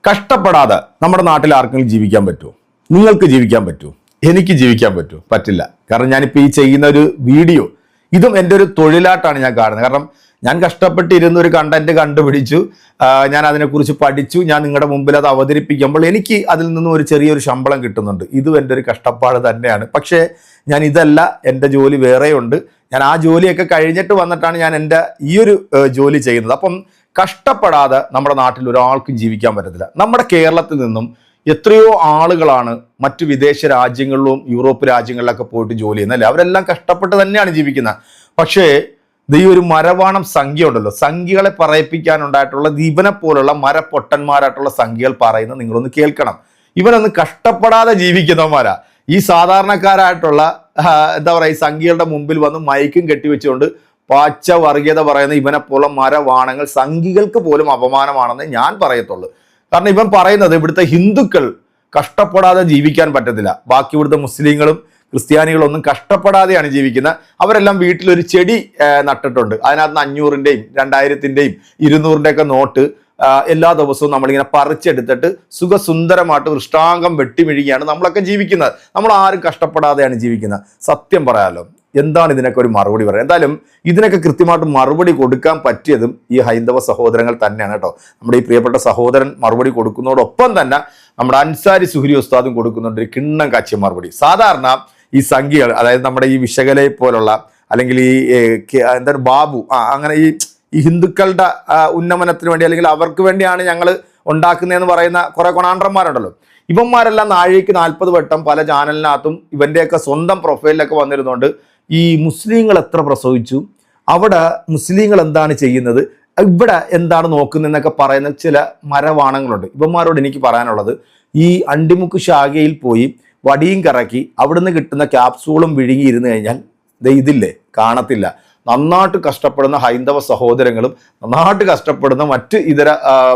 കഷ്ടപ്പെടാതെ നമ്മുടെ നാട്ടിൽ ആർക്കെങ്കിലും ജീവിക്കാൻ പറ്റുമോ? നിങ്ങൾക്ക് ജീവിക്കാൻ പറ്റുമോ? എനിക്ക് ജീവിക്കാൻ പറ്റുമോ? പറ്റില്ല. കാരണം ഞാനിപ്പോൾ ഈ ചെയ്യുന്ന ഒരു വീഡിയോ ഇതും എൻ്റെ ഒരു തൊഴിലായിട്ടാണ് ഞാൻ കാണുന്നത്. കാരണം ഞാൻ കഷ്ടപ്പെട്ടിരുന്ന ഒരു കണ്ടന്റ് കണ്ടുപിടിച്ചു, ഞാൻ അതിനെക്കുറിച്ച് പഠിച്ചു, ഞാൻ നിങ്ങളുടെ മുമ്പിൽ അത് അവതരിപ്പിക്കുമ്പോൾ എനിക്ക് അതിൽ നിന്നും ഒരു ചെറിയൊരു ശമ്പളം കിട്ടുന്നുണ്ട്. ഇതും എൻ്റെ ഒരു കഷ്ടപ്പാട് തന്നെയാണ്. പക്ഷേ ഞാൻ ഇതല്ല, എൻ്റെ ജോലി വേറെയുണ്ട്. ഞാൻ ആ ജോലിയൊക്കെ കഴിഞ്ഞിട്ട് വന്നിട്ടാണ് ഞാൻ എൻ്റെ ഈ ഒരു ജോലി ചെയ്യുന്നത്. അപ്പം കഷ്ടപ്പെടാതെ നമ്മുടെ നാട്ടിൽ ഒരാൾക്കും ജീവിക്കാൻ പറ്റത്തില്ല. നമ്മുടെ കേരളത്തിൽ നിന്നും എത്രയോ ആളുകളാണ് മറ്റു വിദേശ രാജ്യങ്ങളിലും യൂറോപ്പ് രാജ്യങ്ങളിലൊക്കെ പോയിട്ട് ജോലി ചെയ്യുന്നത് അല്ലേ? അവരെല്ലാം കഷ്ടപ്പെട്ട് തന്നെയാണ് ജീവിക്കുന്നത്. പക്ഷേ ഈ ഒരു മരവാണം സംഖ്യ ഉണ്ടല്ലോ, സംഖ്യകളെ പറയിപ്പിക്കാനുണ്ടായിട്ടുള്ള ഇവനെ പോലുള്ള മരപ്പൊട്ടന്മാരായിട്ടുള്ള സംഖ്യകൾ പറയുന്നത് നിങ്ങളൊന്ന് കേൾക്കണം. ഇവനൊന്ന് കഷ്ടപ്പെടാതെ ജീവിക്കുന്നവന്മാരാ. ഈ സാധാരണക്കാരായിട്ടുള്ള എന്താ പറയുക, ഈ സംഖ്യകളുടെ മുമ്പിൽ വന്ന് മൈക്കും കെട്ടിവെച്ചുകൊണ്ട് പാച്ച വർഗീയത പറയുന്ന ഇവനെ പോലെ മരവാണങ്ങൾ സംഖ്യകൾക്ക് പോലും അപമാനമാണെന്ന് ഞാൻ പറയത്തുള്ളൂ. കാരണം ഇവൻ പറയുന്നത് ഇവിടുത്തെ ഹിന്ദുക്കൾ കഷ്ടപ്പെടാതെ ജീവിക്കാൻ പറ്റത്തില്ല, ബാക്കി ഇവിടുത്തെ മുസ്ലിങ്ങളും ക്രിസ്ത്യാനികളൊന്നും കഷ്ടപ്പെടാതെയാണ് ജീവിക്കുന്നത്. അവരെല്ലാം വീട്ടിലൊരു ചെടി നട്ടിട്ടുണ്ട്, അതിനകത്ത് 500-ൻ്റെയും 2000-ൻ്റെയും 200-ൻ്റെയൊക്കെ നോട്ട് എല്ലാ ദിവസവും നമ്മളിങ്ങനെ പറിച്ചെടുത്തിട്ട് സുഖസുന്ദരമായിട്ട് വൃഷ്ടാംഗം വെട്ടിമിഴിയാണ് നമ്മളൊക്കെ ജീവിക്കുന്നത്. നമ്മൾ ആരും കഷ്ടപ്പെടാതെയാണ് ജീവിക്കുന്നത്. സത്യം പറയാലോ, എന്താണ് ഇതിനൊക്കെ ഒരു മറുപടി പറയുക? എന്തായാലും ഇതിനൊക്കെ കൃത്യമായിട്ട് മറുപടി കൊടുക്കാൻ പറ്റിയതും ഈ ഹൈന്ദവ സഹോദരങ്ങൾ തന്നെയാണ് കേട്ടോ. നമ്മുടെ ഈ പ്രിയപ്പെട്ട സഹോദരൻ മറുപടി കൊടുക്കുന്നതോടൊപ്പം തന്നെ നമ്മുടെ അൻസാരി സുഹരി ഉസ്താദും കൊടുക്കുന്നുണ്ട് ഒരു കിണ്ണം കാച്ചിയ മറുപടി. സാധാരണ ഈ സംഖ്യകൾ, അതായത് നമ്മുടെ ഈ വിശകലയെ പോലുള്ള അല്ലെങ്കിൽ ഈ എന്താണ് ബാബു അങ്ങനെ ഈ ഹിന്ദുക്കളുടെ ഉന്നമനത്തിന് വേണ്ടി അല്ലെങ്കിൽ അവർക്ക് വേണ്ടിയാണ് ഞങ്ങൾ ഉണ്ടാക്കുന്നതെന്ന് പറയുന്ന കുറെ കൊണാണ്ടന്മാരുണ്ടല്ലോ. ഇവന്മാരെല്ലാം നാഴിക്ക് 40 വട്ടം പല ചാനലിനകത്തും ഇവന്റെയൊക്കെ സ്വന്തം പ്രൊഫൈലിലൊക്കെ വന്നിരുന്നുകൊണ്ട് ഈ മുസ്ലിങ്ങൾ എത്ര പ്രസവിച്ചു, അവിടെ മുസ്ലിങ്ങൾ എന്താണ് ചെയ്യുന്നത്, ഇവിടെ എന്താണ് നോക്കുന്നതെന്നൊക്കെ പറയുന്ന ചില മരവാണങ്ങളുണ്ട്. ഇവന്മാരോട് എനിക്ക് പറയാനുള്ളത്, ഈ അണ്ടിമുക്ക് ശാഖയിൽ പോയി വടിയും കറക്കി അവിടുന്ന് കിട്ടുന്ന ക്യാപ്സൂളും വിഴുങ്ങി ഇരുന്ന് കഴിഞ്ഞാൽ ഇതില്ലേ കാണത്തില്ല. നന്നായിട്ട് കഷ്ടപ്പെടുന്ന ഹൈന്ദവ സഹോദരങ്ങളും നന്നായിട്ട് കഷ്ടപ്പെടുന്ന മറ്റ് ഇതര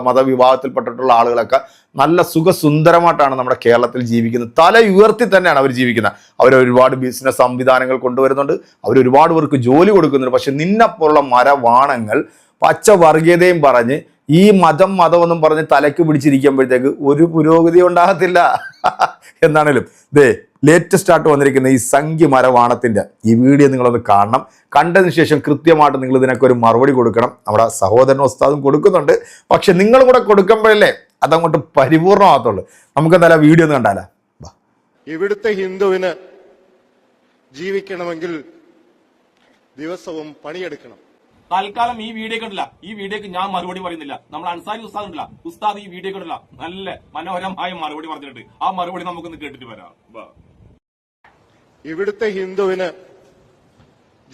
മതവിഭാഗത്തിൽപ്പെട്ടിട്ടുള്ള ആളുകളൊക്കെ നല്ല സുഖസുന്ദരമായിട്ടാണ് നമ്മുടെ കേരളത്തിൽ ജീവിക്കുന്നത്. തല ഉയർത്തി തന്നെയാണ് അവർ ജീവിക്കുന്നത്. അവർ ഒരുപാട് ബിസിനസ് സംവിധാനങ്ങൾ കൊണ്ടുവരുന്നുണ്ട്, അവർ ഒരുപാട് പേർക്ക് ജോലി കൊടുക്കുന്നുണ്ട്. പക്ഷെ നിന്നെപ്പോലുള്ള മരവാണങ്ങൾ പച്ച വർഗീയതയും പറഞ്ഞ് ഈ മതമെന്നും പറഞ്ഞ് തലയ്ക്ക് പിടിച്ചിരിക്കുമ്പോഴത്തേക്ക് ഒരു പുരോഗതി ഉണ്ടാകത്തില്ല. എന്നാണേലും ലേറ്റസ്റ്റ് ആയിട്ട് വന്നിരിക്കുന്ന ഈ സംഖ്യ മരവാണത്തിന്റെ ഈ വീഡിയോ നിങ്ങളൊന്ന് കാണണം. കണ്ടതിന് ശേഷം കൃത്യമായിട്ട് നിങ്ങൾ ഇതിനൊക്കെ ഒരു മറുപടി കൊടുക്കണം. നമ്മുടെ സഹോദരൻ ഉസ്താദും കൊടുക്കുന്നുണ്ട്, പക്ഷെ നിങ്ങൾ കൂടെ കൊടുക്കുമ്പോഴല്ലേ അതങ്ങോട്ട് പരിപൂർണമാകത്തുള്ളൂ. നമുക്ക് എന്തായാലും വീഡിയോ ഒന്ന് കണ്ടാലോ. ഇവിടുത്തെ ഹിന്ദുവിന് ജീവിക്കണമെങ്കിൽ ദിവസവും പണിയെടുക്കണം. തൽക്കാലം ഈ വീഡിയോ കണ്ടില്ല, ഈ വീഡിയോക്ക് ഞാൻ മറുപടി പറയുന്നില്ല. നമ്മൾ അൻസാരി ഉസ്താദ് ഉണ്ടല്ല, ഉസ്താദ് ഈ വീഡിയോ കണ്ടില്ല, നല്ല മനോഹരമായ മറുപടി പറഞ്ഞിട്ടുണ്ട്. ആ മറുപടി നമുക്കൊന്ന് കേട്ടിട്ട് വരാം. ഇവിടുത്തെ ഹിന്ദുവിന്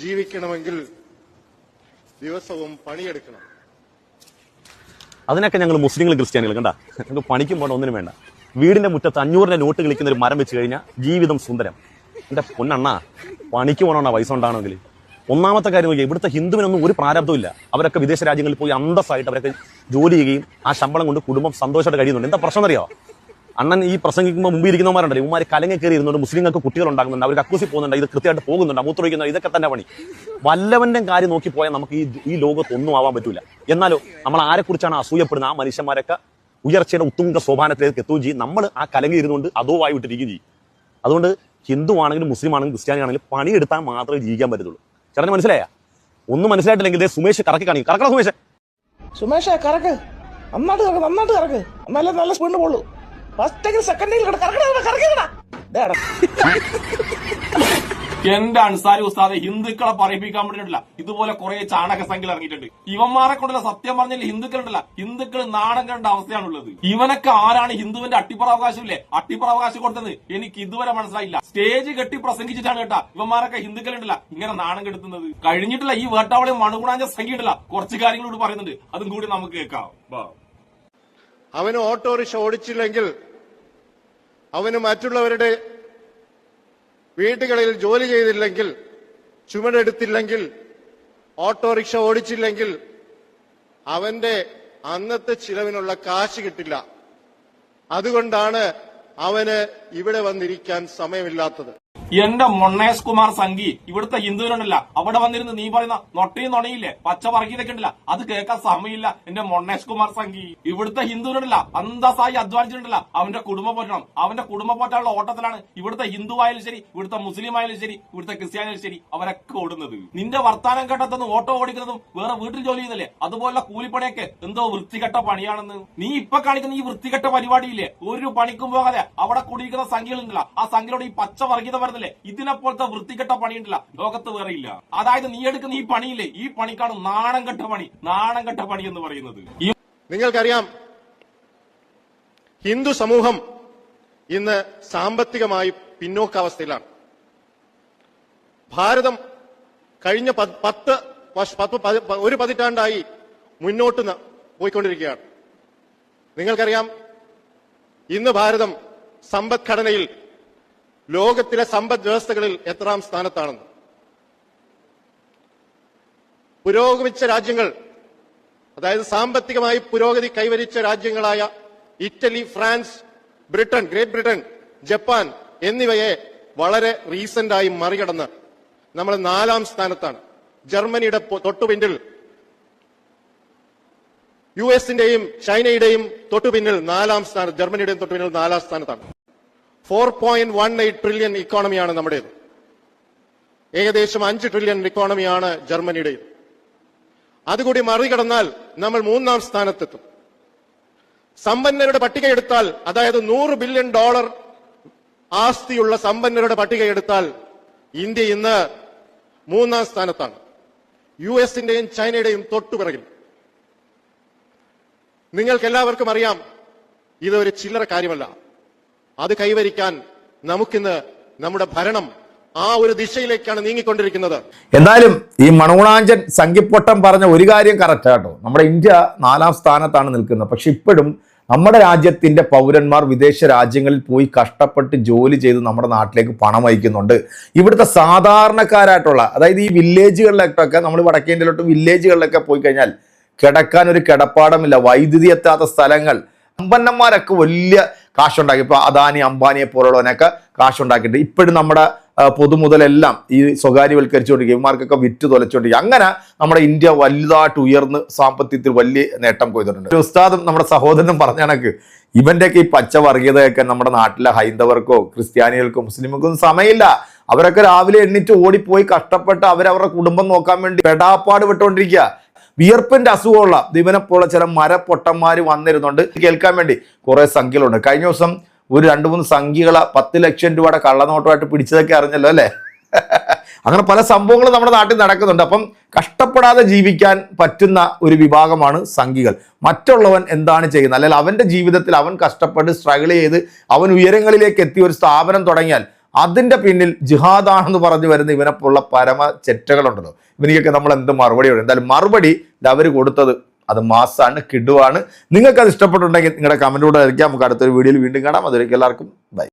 ജീവിക്കണമെങ്കിൽ ദിവസവും പണിയെടുക്കണം. അതിനൊക്കെ ഞങ്ങൾ മുസ്ലിങ്ങളും ക്രിസ്ത്യാനികളും കണ്ട ഞങ്ങൾക്ക് പണിക്കും പോകണം, ഒന്നിനും വേണ്ട. വീടിന്റെ മുറ്റത്ത് 500-ന്റെ നോട്ട് കളിക്കുന്ന ഒരു മരം വെച്ച് കഴിഞ്ഞാൽ ജീവിതം സുന്ദരം. എന്റെ പൊന്നണ്ണ, പണിക്ക് പോകണമെന്നാ പൈസ ഉണ്ടാണെങ്കിൽ. ഒന്നാമത്തെ കാര്യം നോക്കിയാൽ ഇവിടുത്തെ ഹിന്ദുവിനൊന്നും ഒരു പ്രാരബ്ധവും ഇല്ല. അവരൊക്കെ വിദേശ രാജ്യങ്ങളിൽ പോയി അന്തസ്സായിട്ട് അവരൊക്കെ ജോലി ചെയ്യുകയും ആ ശമ്പളം കൊണ്ട് കുടുംബം സന്തോഷമായിട്ട് കഴിയുന്നുണ്ട്. എന്താ പ്രശ്നം അറിയോ? അണ്ണൻ ഈ പ്രസംഗിക്കുമ്പോൾ മുമ്പ് ഇരിക്കുന്നവരുണ്ടല്ലോ, ഇവന്മാർ കലങ്ങി കയറി ഇരുന്നുണ്ട്, മുസ്ലിങ്ങൾക്ക് കുട്ടികൾ ഉണ്ടാകുന്നുണ്ട്, അവർക്ക് അക്കൂസി പോകുന്നുണ്ട്, ഇത് കൃത്യമായിട്ട് പോകുന്നുണ്ട്, മൂത്രമൊഴിക്കുന്നുണ്ട്, ഇതൊക്കെ തന്നെ പണി. വല്ലവന്റെ കാര്യം നോക്കി പോയാൽ നമുക്ക് ഈ ലോകത്തൊന്നും ആവാൻ പറ്റൂല. എന്നാലോ നമ്മൾ ആരെക്കുറിച്ചാണ് അസൂയപ്പെടുന്നത് ആ മനുഷ്യന്മാരൊക്കെ ഉയർച്ചയുടെ ഉത്തുംഗ സോപാനത്തിലേക്ക് എത്തുകയും ചെയ്യും. നമ്മൾ ആ കലങ്ങി ഇരുന്നുകൊണ്ട് അതോ ആയി വിട്ടിരിക്കുകയും ചെയ്യും. അതുകൊണ്ട് ഹിന്ദു ആണെങ്കിലും മുസ്ലിം ആണെങ്കിലും ക്രിസ്ത്യാനി ആണെങ്കിലും പണിയെടുത്താൽ മാത്രമേ ജീവിക്കാൻ പറ്റത്തുള്ളൂ. ചേട്ടന് മനസ്സിലായ? ഒന്നും മനസ്സിലായിട്ടില്ലെങ്കിൽ സുമേഷ് കറക്കി കാണിക്കും. കറക്കണം സുമേഷ്, കറക്ക്, നന്നായിട്ട് കറക്ക്, നല്ല സ്പീഡിന് പോളൂ. ഫസ്റ്റ് സെക്കൻഡിൽ എന്റെ അൻസാരി ഉസ്താദെ, ഹിന്ദുക്കളെ പറയിപ്പിക്കാൻ വേണ്ടിയിട്ടില്ല ഇതുപോലെ കുറെ ചാണക സംഖ്യകൾ ഇറങ്ങിയിട്ടുണ്ട്. ഇവന്മാരെ കൊണ്ടല്ല, സത്യം പറഞ്ഞാൽ ഹിന്ദുക്കൾ നാണം കണ്ട അവസ്ഥയാണുള്ളത്. ഇവനൊക്കെ ആരാണ് ഹിന്ദുവിന്റെ അട്ടിപ്പറാവകാശമില്ലേ, അട്ടിപ്പറാവകാശം കൊടുത്തത് എനിക്ക് ഇതുവരെ മനസ്സിലായില്ല. സ്റ്റേജ് കെട്ടി പ്രസംഗിച്ചിട്ടാണ് കേട്ടാ ഇവന്മാരൊക്കെ ഹിന്ദുക്കളുണ്ടല്ല ഇങ്ങനെ നാണം കെടുത്തുന്നത്. കഴിഞ്ഞിട്ടില്ല ഈ വേട്ടാവളെ മണുകുണാഞ്ച സംഖ്യ ഉണ്ടല്ല, കുറച്ച് കാര്യങ്ങളോട് പറയുന്നുണ്ട്, അതും കൂടി നമുക്ക് കേൾക്കാം. അവന് ഓട്ടോറിക്ഷ ഓടിച്ചില്ലെങ്കിൽ, അവന് മറ്റുള്ളവരുടെ വീടുകളിൽ ജോലി ചെയ്തില്ലെങ്കിൽ, ചുമടെടുത്തില്ലെങ്കിൽ, ഓട്ടോറിക്ഷ ഓടിച്ചില്ലെങ്കിൽ അവന്റെ അന്നത്തെ ചിലവിനുള്ള കാശ് കിട്ടില്ല. അതുകൊണ്ടാണ് അവന് ഇവിടെ വന്നിരിക്കാൻ സമയമില്ലാത്തത്. എന്റെ മൊണ്ണേഷ് കുമാർ സംഘി ഇവിടുത്തെ ഹിന്ദുവിനുണ്ടല്ല അവിടെ വന്നിരുന്ന് നീ പറയുന്ന നൊട്ടയും നുണയില്ലേ പച്ച വർഗീയതൊക്കെ ഉണ്ടല്ല അത് കേൾക്കാൻ സമയമില്ല എന്റെ മൊണ്ണേഷ് കുമാർ സംഘി. ഇവിടുത്തെ ഹിന്ദുവിനുണ്ടല്ല അന്തസ്സായി അധ്വാനിച്ചിട്ടുണ്ടല്ല അവന്റെ കുടുംബം പോറ്റണം. അവന്റെ കുടുംബം പോറ്റാനുള്ള ഓട്ടത്തിലാണ് ഇവിടുത്തെ ഹിന്ദു ആയാലും ശരി, ഇവിടുത്തെ മുസ്ലിം ആയാലും ശരി, ഇവിടുത്തെ ക്രിസ്ത്യാനിയായാലും ശരി അവരൊക്കെ ഓടുന്നത്. നിന്റെ വർത്താനം കേട്ടതൊന്നും ഓട്ടോ ഓടിക്കുന്നതും വേറെ വീട്ടിൽ ജോലി ചെയ്യുന്നില്ലേ അതുപോലെ കൂലിപ്പണിയൊക്കെ എന്തോ വൃത്തികെട്ട പണിയാണെന്ന്. നീ ഇപ്പൊ കാണിക്കുന്ന ഈ വൃത്തികെട്ട പരിപാടിയില്ലേ ഒരു പണിക്കും പോകാതെ അവിടെ കുടിക്കുന്ന സംഖ്യകളുണ്ടല്ല ആ സംഖ്യയോട് ഈ പച്ച വർഗീയത വരുന്നില്ലേ ഇതിനെപ്പോലത്തെ വൃത്തികെട്ട പണിയുണ്ടല്ല ലോകത്ത് വേറെ ഇല്ല. അതായത് നീ എടുക്കുന്ന ഈ പണിയില്ലേ ഈ പണിക്കാണ് നാണം കെട്ട പണി എന്ന് പറയുന്നത്. നിങ്ങൾക്കറിയാം ഹിന്ദു സമൂഹം ഇന്ന് സാമ്പത്തികമായി പിന്നോക്കാവസ്ഥയിലാണ്. ഭാരതം കഴിഞ്ഞ 1 പതിറ്റാണ്ടായി മുന്നോട്ട് പോയിക്കൊണ്ടിരിക്കുകയാണ്. നിങ്ങൾക്കറിയാം ഇന്ന് ഭാരതം സമ്പദ്ഘടനയിൽ ലോകത്തിലെ സമ്പദ് വ്യവസ്ഥകളിൽ എത്രാം സ്ഥാനത്താണെന്ന്. പുരോഗമിച്ച രാജ്യങ്ങൾ, അതായത് സാമ്പത്തികമായി പുരോഗതി കൈവരിച്ച രാജ്യങ്ങളായ Italy, France, Great Britain, Japan എന്നിവയെ വളരെ റീസെന്റായി മറികടന്ന് നമ്മൾ 4-ാം സ്ഥാനത്താണ്. ജർമ്മനിയുടെ തൊട്ടുപിന്നിൽ, US-ന്റെയും ചൈനയുടെയും തൊട്ടുപിന്നിൽ 4-ാം സ്ഥാനം, ജർമ്മനിയുടെയും തൊട്ടുപിന്നിൽ 4-ാം സ്ഥാനത്താണ്. 4.18 ട്രില്യൺ ഇക്കോണമിയാണ് നമ്മുടേത്. ഏകദേശം 5 ട്രില്യൺ ഇക്കോണമിയാണ് ജർമ്മനിയുടേത്. അതുകൂടി മറികടന്നാൽ നമ്മൾ 3-ാം സ്ഥാനത്തെത്തും. സമ്പന്നരുടെ പട്ടിക എടുത്താൽ, അതായത് $100 ബില്യൺ ആസ്തിയുള്ള സമ്പന്നരുടെ പട്ടിക എടുത്താൽ ഇന്ത്യ ഇന്ന് 3-ാം സ്ഥാനത്താണ്. US-ന്റെയും ചൈനയുടെയും തൊട്ടുപിറകിൽ. നിങ്ങൾക്ക് എല്ലാവർക്കും അറിയാം ഇതൊരു ചില്ലറ കാര്യമല്ല. അത് കൈവരിക്കാൻ നമുക്കിന്ന് നമ്മുടെ ഭരണം ആ ഒരു ദിശയിലേക്കാണ് നീങ്ങിക്കൊണ്ടിരിക്കുന്നത്. എന്തായാലും ഈ മണുകുണാഞ്ചൻ സംഖ്യപ്പൊട്ടം പറഞ്ഞ ഒരു കാര്യം കറക്റ്റ് കേട്ടോ. നമ്മുടെ ഇന്ത്യ 4-ാം സ്ഥാനത്താണ് നിൽക്കുന്നത്. പക്ഷെ ഇപ്പോഴും നമ്മുടെ രാജ്യത്തിന്റെ പൗരന്മാർ വിദേശ രാജ്യങ്ങളിൽ പോയി കഷ്ടപ്പെട്ട് ജോലി ചെയ്ത് നമ്മുടെ നാട്ടിലേക്ക് പണം അയക്കുന്നുണ്ട്. ഇവിടുത്തെ സാധാരണക്കാരായിട്ടുള്ള, അതായത് ഈ വില്ലേജുകളിലൊക്കെ, നമ്മൾ വടക്കേ ഇന്ത്യയിലോട്ട് വില്ലേജുകളിലൊക്കെ പോയി കഴിഞ്ഞാൽ കിടക്കാൻ ഒരു കിടപ്പാടമില്ല, വൈദ്യുതി എത്താത്ത സ്ഥലങ്ങൾ. സമ്പന്നന്മാരൊക്കെ വലിയ കാശുണ്ടാക്കി, ഇപ്പൊ അദാനി അംബാനിയെ പോലുള്ളവനൊക്കെ കാശുണ്ടാക്കിയിട്ട് ഇപ്പോഴും നമ്മുടെ പൊതുമുതലെല്ലാം ഈ സ്വകാര്യവൽക്കരിച്ചുകൊണ്ടിരിക്കുക, ഇവന്മാർക്കൊക്കെ വിറ്റ് തൊലച്ചുകൊണ്ടിരിക്കുക. അങ്ങനെ നമ്മുടെ ഇന്ത്യ വലുതായിട്ട് ഉയർന്ന് സാമ്പത്തികത്തിൽ വലിയ നേട്ടം കൊയ്തിട്ടുണ്ട്. ഉസ്താദും നമ്മുടെ സഹോദരനും പറഞ്ഞ കണക്ക് ഇവന്റെയൊക്കെ ഈ പച്ച വർഗീയതയൊക്കെ നമ്മുടെ നാട്ടിലെ ഹൈന്ദവർക്കോ ക്രിസ്ത്യാനികൾക്കോ മുസ്ലിമുകൾക്കോ ഒന്നും സമയമില്ല. അവരൊക്കെ രാവിലെ എണ്ണിറ്റ് ഓടിപ്പോയി കഷ്ടപ്പെട്ട് അവരവരുടെ കുടുംബം നോക്കാൻ വേണ്ടി പെടാപ്പാട് വിട്ടുകൊണ്ടിരിക്കുക. വിയർപ്പിന്റെ അസുഖമുള്ള ഇവനെപ്പോലുള്ള ചില മരപ്പൊട്ടന്മാര് വന്നിരുന്നുണ്ട് കേൾക്കാൻ വേണ്ടി കുറെ സംഖ്യകളുണ്ട്. കഴിഞ്ഞ ദിവസം ഒരു 2-3 സംഖ്യകളെ 10 ലക്ഷം രൂപയുടെ കള്ളനോട്ടമായിട്ട് പിടിച്ചതൊക്കെ അറിഞ്ഞല്ലോ അല്ലെ. അങ്ങനെ പല സംഭവങ്ങളും നമ്മുടെ നാട്ടിൽ നടക്കുന്നുണ്ട്. അപ്പം കഷ്ടപ്പെടാതെ ജീവിക്കാൻ പറ്റുന്ന ഒരു വിഭാഗമാണ് സംഘികൾ. മറ്റുള്ളവൻ എന്താണ് ചെയ്യുന്നത്, അല്ലെങ്കിൽ അവന്റെ ജീവിതത്തിൽ അവൻ കഷ്ടപ്പെട്ട് സ്ട്രഗിൾ ചെയ്ത് അവൻ ഉയരങ്ങളിലേക്ക് എത്തി ഒരു സ്ഥാപനം തുടങ്ങിയാൽ അതിന്റെ പിന്നിൽ ജിഹാദാണെന്ന് പറഞ്ഞു വരുന്ന ഇവനെപ്പോലുള്ള പരമ ചെറ്റകളുണ്ടല്ലോ. ഇവനിക്കൊക്കെ നമ്മൾ എന്ത് മറുപടിയുണ്ട്? എന്തായാലും മറുപടി അവർ കൊടുത്തത് അത് മാസാണ്, കിടുവാണ്. നിങ്ങൾക്ക് അത് ഇഷ്ടപ്പെട്ടുണ്ടെങ്കിൽ നിങ്ങളുടെ കമന്റിലൂടെ ആയിരിക്കാം. നമുക്ക് അടുത്തൊരു വീഡിയോയിൽ വീണ്ടും കാണാം. അതുവരേക്കും എല്ലാവർക്കും ബൈ.